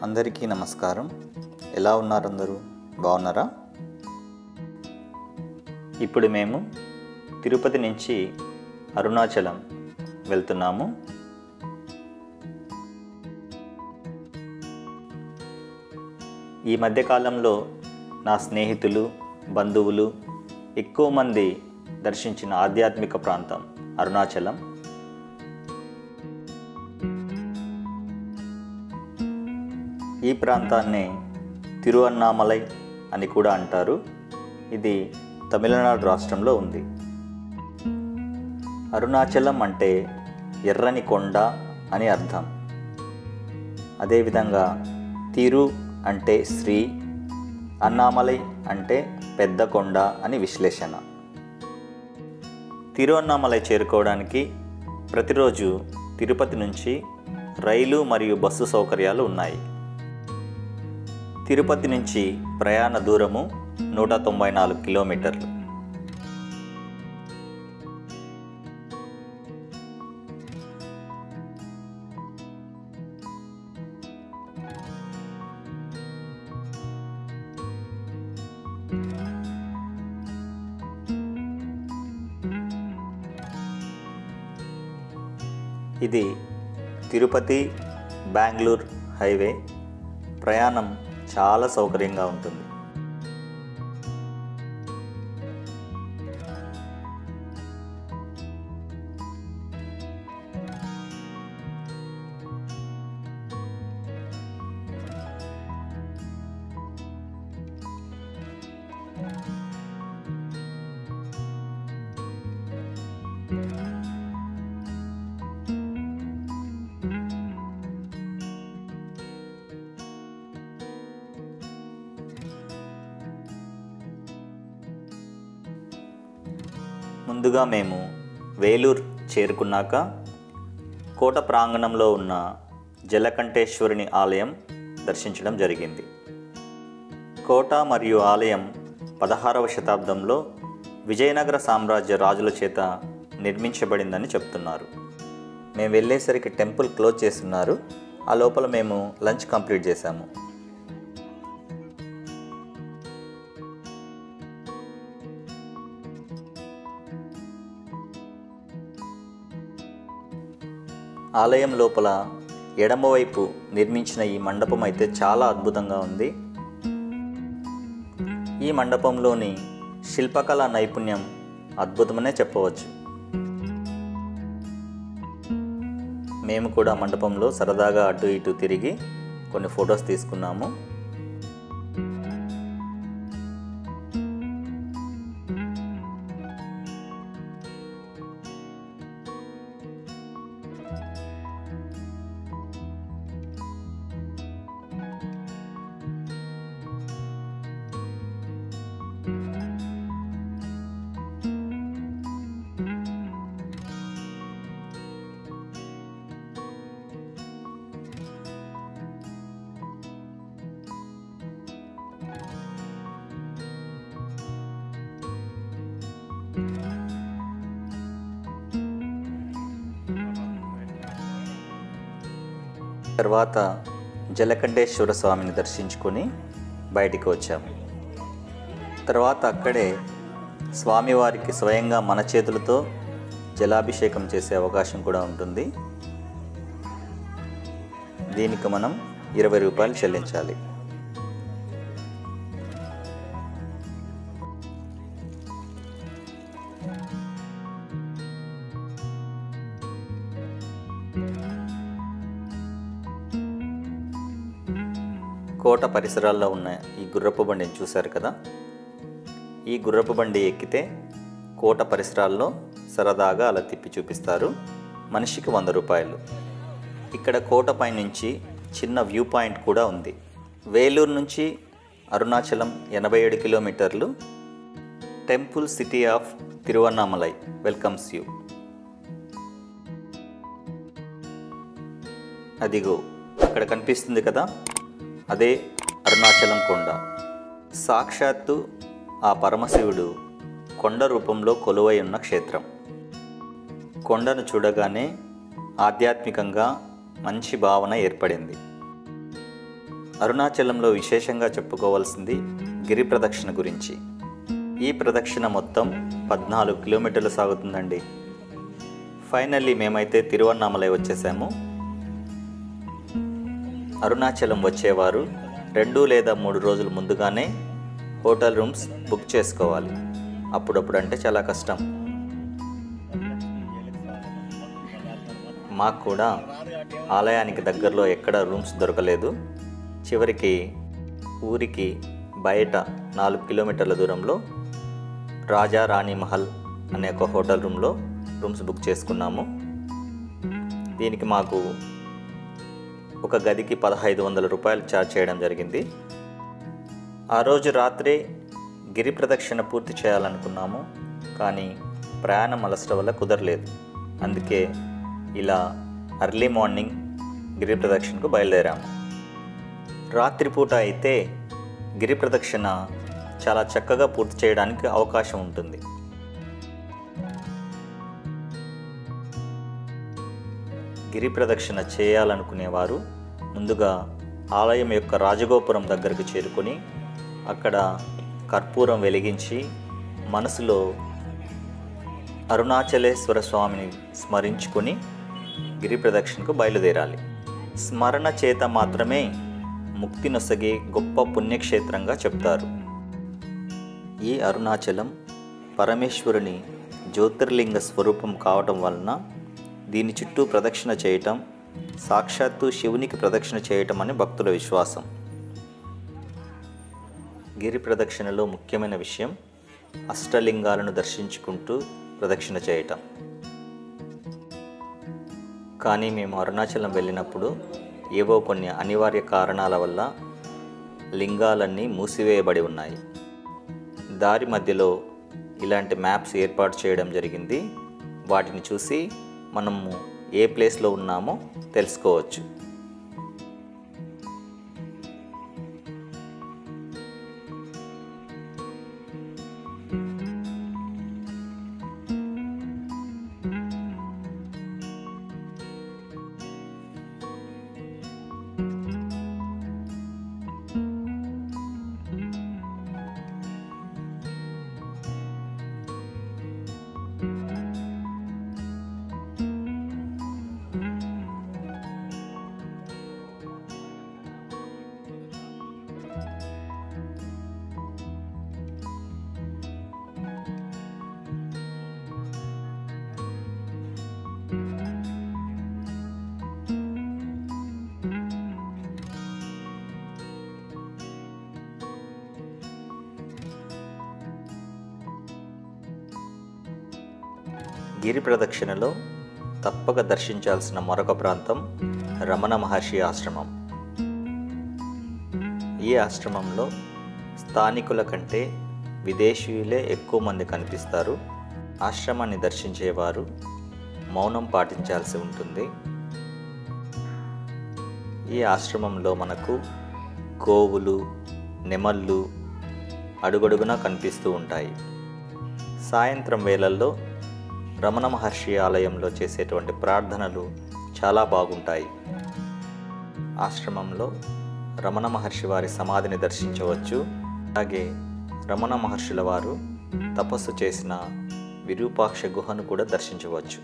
అందరికీ నమస్కారం. ఎలా ఉన్నారు అందరూ? బాగున్నారా? ఇప్పుడు మేము తిరుపతి నుంచి అరుణాచలం వెళ్తున్నాము. ఈ మధ్యకాలంలో నా స్నేహితులు, బంధువులు ఎక్కువ మంది దర్శించిన ఆధ్యాత్మిక ప్రాంతం అరుణాచలం. ఈ ప్రాంతాన్ని తిరువన్నామలై అని కూడా అంటారు. ఇది తమిళనాడు రాష్ట్రంలో ఉంది. అరుణాచలం అంటే ఎర్రని కొండ అని అర్థం. అదేవిధంగా తిరు అంటే శ్రీ, అన్నామలై అంటే పెద్ద కొండ అని విశ్లేషణ. తిరువన్నామలై చేరుకోవడానికి ప్రతిరోజు తిరుపతి నుంచి రైలు మరియు బస్సు సౌకర్యాలు ఉన్నాయి. తిరుపతి నుంచి ప్రయాణ దూరము 194 కిలోమీటర్లు. ఇది తిరుపతి బెంగళూరు హైవే. ప్రయాణం చాలా సౌకర్యంగా ఉంటుంది. ముందుగా మేము వేలూరు చేరుకున్నాక కోట ప్రాంగణంలో ఉన్న జలకంఠేశ్వరుని ఆలయం దర్శించడం జరిగింది. కోట మరియు ఆలయం 16వ శతాబ్దంలో విజయనగర సామ్రాజ్య రాజుల చేత నిర్మించబడిందని చెప్తున్నారు. మేము వెళ్ళేసరికి టెంపుల్ క్లోజ్ చేస్తున్నారు. ఆ లోపల మేము లంచ్ కంప్లీట్ చేశాము. ఆలయం లోపల ఎడమవైపు నిర్మించిన ఈ మండపం అయితే చాలా అద్భుతంగా ఉంది. ఈ మండపంలోని శిల్పకళా నైపుణ్యం అద్భుతమనే చెప్పవచ్చు. మేము కూడా మండపంలో సరదాగా అటు ఇటు తిరిగి కొన్ని ఫొటోస్ తీసుకున్నాము. తర్వాత జలకంఠేశ్వర స్వామిని దర్శించుకొని బయటికి వచ్చాము. తర్వాత అక్కడే స్వామివారికి స్వయంగా మన చేతులతో జలాభిషేకం చేసే అవకాశం కూడా ఉంటుంది. దీనికి మనం 20 రూపాయలు చెల్లించాలి. కోట పరిసరాల్లో ఉన్న ఈ గుర్రపు బండిని చూశారు కదా. ఈ గుర్రపు బండి ఎక్కితే కోట పరిసరాల్లో సరదాగా అలా తిప్పి చూపిస్తారు. మనిషికి 100 రూపాయలు. ఇక్కడ కోట పైనుంచి చిన్న వ్యూ పాయింట్ కూడా ఉంది. వేలూరు నుంచి అరుణాచలం 87 కిలోమీటర్లు. Temple city of Tiruvannamalai welcomes you. అదిగో అక్కడ కనిపిస్తుంది కదా, అదే అరుణాచలం కొండ. సాక్షాత్తు ఆ పరమశివుడు కొండ రూపంలో కొలువై ఉన్న క్షేత్రం. కొండను చూడగానే ఆధ్యాత్మికంగా మంచి భావన ఏర్పడింది. అరుణాచలంలో విశేషంగా చెప్పుకోవాల్సింది గిరి ప్రదక్షిణ గురించి. ఈ ప్రదక్షిణ మొత్తం 14 కిలోమీటర్లు సాగుతుందండి. ఫైనల్లీ మేమైతే తిరువన్నామలై వచ్చేసాము. అరుణాచలం వచ్చేవారు 2 లేదా 3 రోజులు ముందుగానే హోటల్ రూమ్స్ బుక్ చేసుకోవాలి. అప్పుడప్పుడు అంటే చాలా కష్టం. మాకు కూడా ఆలయానికి దగ్గరలో ఎక్కడ రూమ్స్ దొరకలేదు. చివరికి ఊరికి బయట 4 కిలోమీటర్ల దూరంలో రాజా రాణి మహల్ అనే ఒక హోటల్ రూమ్స్ బుక్ చేసుకున్నాము. దీనికి మాకు ఒక గదికి 1500 రూపాయలు ఛార్జ్ చేయడం జరిగింది. ఆ రోజు రాత్రే గిరి ప్రదక్షిణ పూర్తి చేయాలనుకున్నాము, కానీ ప్రయాణం అలసట వల్ల కుదరలేదు. అందుకే ఇలా ఎర్లీ మార్నింగ్ గిరి ప్రదక్షిణకు బయలుదేరాము. రాత్రిపూట అయితే గిరి ప్రదక్షిణ చాలా చక్కగా పూర్తి చేయడానికి అవకాశం ఉంటుంది. గిరి ప్రదక్షిణ చేయాలనుకునేవారు ముందుగా ఆలయం యొక్క రాజగోపురం దగ్గరకు చేరుకొని అక్కడ కర్పూరం వెలిగించి మనసులో అరుణాచలేశ్వర స్వామిని స్మరించుకొని గిరి ప్రదక్షిణకు బయలుదేరాలి. స్మరణ చేత మాత్రమే ముక్తి నొసగే గొప్ప పుణ్యక్షేత్రంగా చెప్తారు. ఈ అరుణాచలం పరమేశ్వరుని జ్యోతిర్లింగ స్వరూపం కావటం వలన దీని చుట్టూ ప్రదక్షిణ చేయటం సాక్షాత్తు శివునికి ప్రదక్షిణ చేయటం అని భక్తుల విశ్వాసం. గిరి ప్రదక్షిణలో ముఖ్యమైన విషయం అష్టలింగాలను దర్శించుకుంటూ ప్రదక్షిణ చేయటం. కానీ మేము అరుణాచలం వెళ్ళినప్పుడు ఏవో కొన్ని అనివార్య కారణాల వల్ల లింగాలన్నీ మూసివేయబడి ఉన్నాయి. దారి మధ్యలో ఇలాంటి మ్యాప్స్ ఏర్పాటు చేయడం జరిగింది. వాటిని చూసి మనము ఏ ప్లేస్లో ఉన్నామో తెలుసుకోవచ్చు. గిరి ప్రదక్షిణలో తప్పక దర్శించాల్సిన మరొక ప్రాంతం రమణ మహర్షి ఆశ్రమం. ఈ ఆశ్రమంలో స్థానికుల కంటే విదేశీయులే ఎక్కువ మంది కనిపిస్తారు. ఆశ్రమాన్ని దర్శించేవారు మౌనం పాటించాల్సి ఉంటుంది. ఈ ఆశ్రమంలో మనకు గోవులు, నెమళ్ళు అడుగడుగునా కనిపిస్తూ ఉంటాయి. సాయంత్రం వేళల్లో రమణ మహర్షి ఆలయంలో చేసేటువంటి ప్రార్థనలు చాలా బాగుంటాయి. ఆశ్రమంలో రమణ మహర్షి వారి సమాధిని దర్శించవచ్చు. అలాగే రమణ మహర్షుల వారు తపస్సు చేసిన విరూపాక్ష గుహను కూడా దర్శించవచ్చు.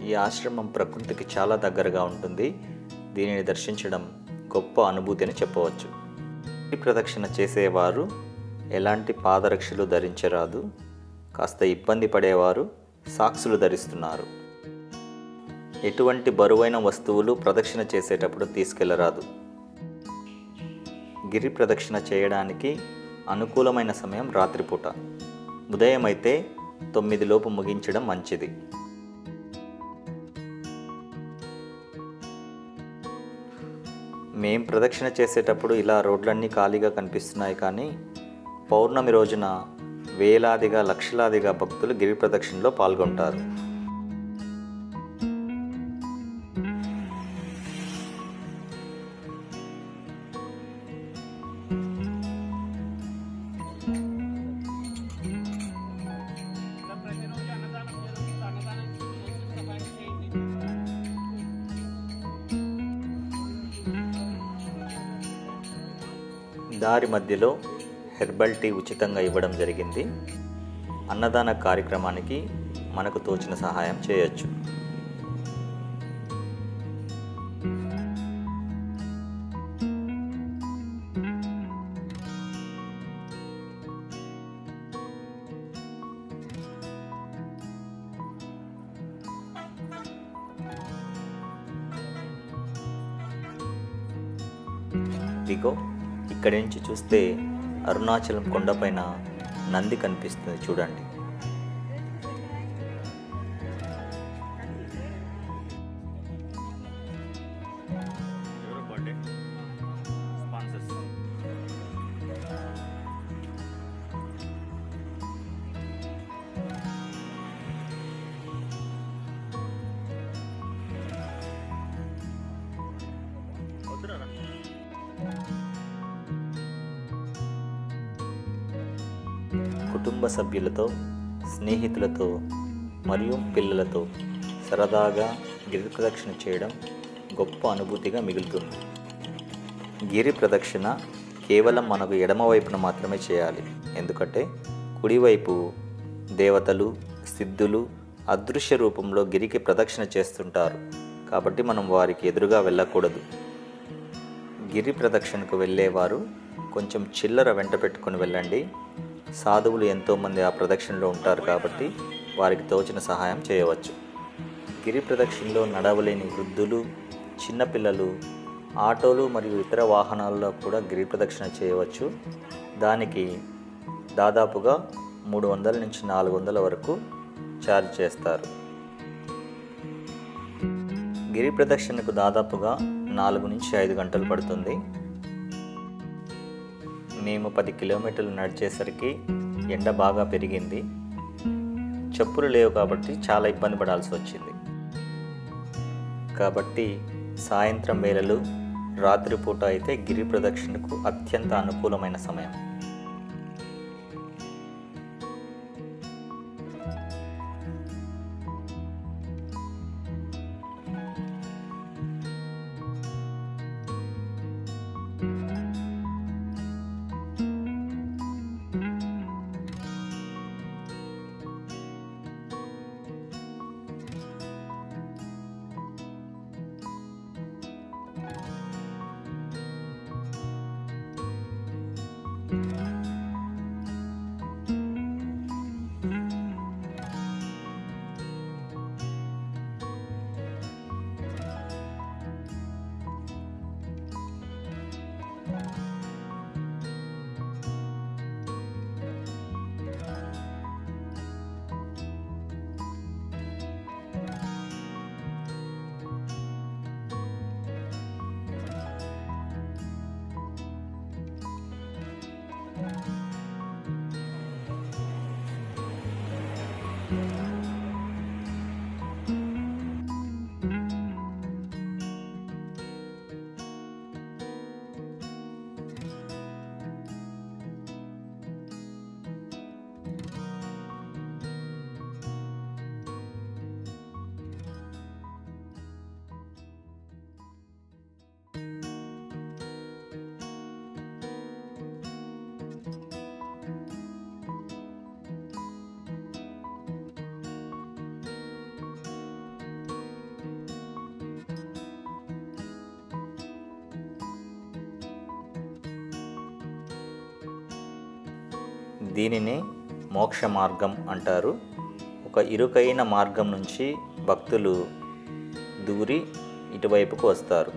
ఈ ఆశ్రమం ప్రకృతికి చాలా దగ్గరగా ఉంటుంది. దీనిని దర్శించడం గొప్ప అనుభూతి అని చెప్పవచ్చు. ఈ ప్రదక్షిణ చేసేవారు ఎలాంటి పాదరక్షలు ధరించరాదు. కాస్త ఇబ్బంది పడేవారు సాక్సులు ధరిస్తున్నారు. ఎటువంటి బరువైన వస్తువులు ప్రదక్షిణ చేసేటప్పుడు తీసుకెళ్లరాదు. గిరి ప్రదక్షిణ చేయడానికి అనుకూలమైన సమయం రాత్రిపూట. ఉదయం అయితే 9 లోపు ముగించడం మంచిది. మేం ప్రదక్షిణ చేసేటప్పుడు ఇలా రోడ్లన్నీ ఖాళీగా కనిపిస్తున్నాయి, కానీ పౌర్ణమి రోజున వేలాదిగా లక్షలాదిగా భక్తులు గిరి ప్రదక్షిణలో పాల్గొంటారు. దారి మధ్యలో హెర్బల్ టీ ఉచితంగా ఇవ్వడం జరిగింది. అన్నదాన కార్యక్రమానికి మనకు తోచిన సహాయం చేయొచ్చు. ఇదిగో ఇక్కడి నుంచి చూస్తే అరుణాచలం కొండపైన నంది కనిపిస్తుంది చూడండి. కుటుంబ సభ్యులతో, స్నేహితులతో మరియు పిల్లలతో సరదాగా గిరి ప్రదక్షిణ చేయడం గొప్ప అనుభూతిగా మిగులుతుంది. గిరి ప్రదక్షిణ కేవలం మనకు ఎడమ వైపున మాత్రమే చేయాలి. ఎందుకంటే కుడివైపు దేవతలు, సిద్ధులు అదృశ్య రూపంలో గిరికి ప్రదక్షిణ చేస్తుంటారు. కాబట్టి మనం వారికి ఎదురుగా వెళ్ళకూడదు. గిరి ప్రదక్షిణకు వెళ్ళేవారు కొంచెం చిల్లర వెంట పెట్టుకుని వెళ్ళండి. సాధువులు ఎంతోమంది ఆ ప్రదక్షిణలో ఉంటారు కాబట్టి వారికి తోచిన సహాయం చేయవచ్చు. గిరి ప్రదక్షిణలో నడవలేని వృద్ధులు, చిన్నపిల్లలు ఆటోలు మరియు ఇతర వాహనాల్లో కూడా గిరి ప్రదక్షిణ చేయవచ్చు. దానికి దాదాపుగా 300 నుంచి 400 వరకు ఛార్జ్ చేస్తారు. గిరి ప్రదక్షిణకు దాదాపుగా 4 నుంచి 5 గంటలు పడుతుంది. మేము 10 కిలోమీటర్లు నడిచేసరికి ఎండ బాగా పెరిగింది. చెప్పులు లేవు కాబట్టి చాలా ఇబ్బంది పడాల్సి వచ్చింది. కాబట్టి సాయంత్రం వేళలు, రాత్రిపూట అయితే గిరి ప్రదక్షిణకు అత్యంత అనుకూలమైన సమయం. దీనిని మోక్ష మార్గం అంటారు. ఒక ఇరుకైన మార్గం నుంచి భక్తులు దూరి ఇటువైపుకు వస్తారు.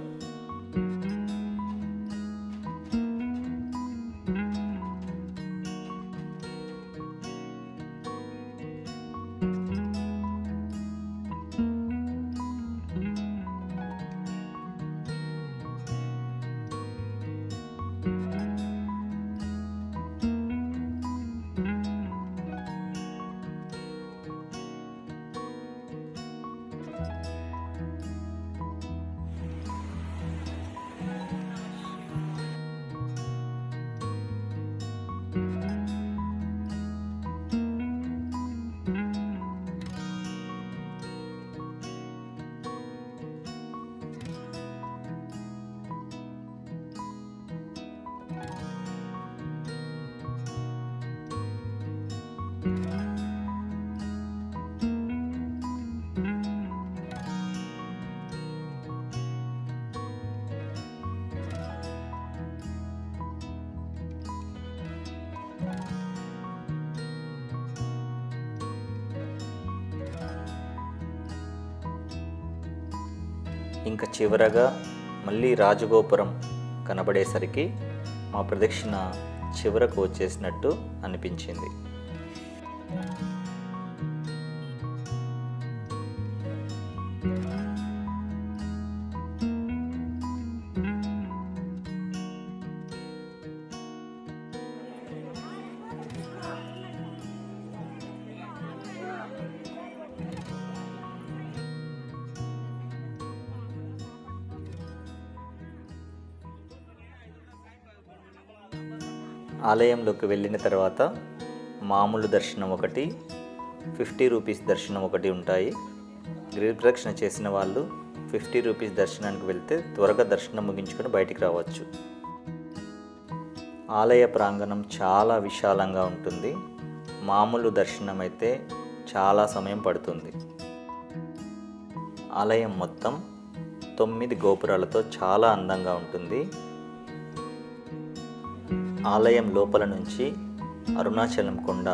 ఇంకా చివరగా మళ్ళీ రాజగోపురం కనబడేసరికి మా ప్రదక్షిణ చివరకు వచ్చేసినట్టు అనిపించింది. ఆలయంలోకి వెళ్ళిన తర్వాత మామూలు దర్శనం ఒకటి, 50 రూపీస్ దర్శనం ఒకటి ఉంటాయి. గిరి ప్రదక్షిణ చేసిన వాళ్ళు 50 రూపీస్ దర్శనానికి వెళ్తే త్వరగా దర్శనం ముగించుకొని బయటికి రావచ్చు. ఆలయ ప్రాంగణం చాలా విశాలంగా ఉంటుంది. మామూలు దర్శనం అయితే చాలా సమయం పడుతుంది. ఆలయం మొత్తం 9 గోపురాలతో చాలా అందంగా ఉంటుంది. ఆలయం లోపల నుంచి అరుణాచలం కొండ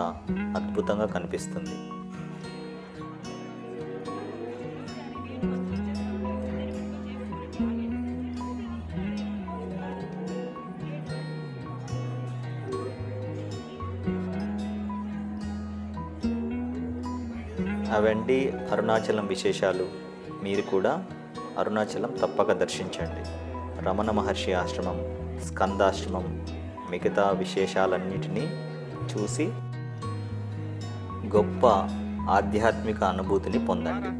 అద్భుతంగా కనిపిస్తుంది. అవండి అరుణాచలం విశేషాలు. మీరు కూడా అరుణాచలం తప్పక దర్శించండి. రమణ మహర్షి ఆశ్రమం, స్కందాశ్రమం, మిగతా విశేషాలన్నిటినీ చూసి గొప్ప ఆధ్యాత్మిక అనుభూతిని పొందండి.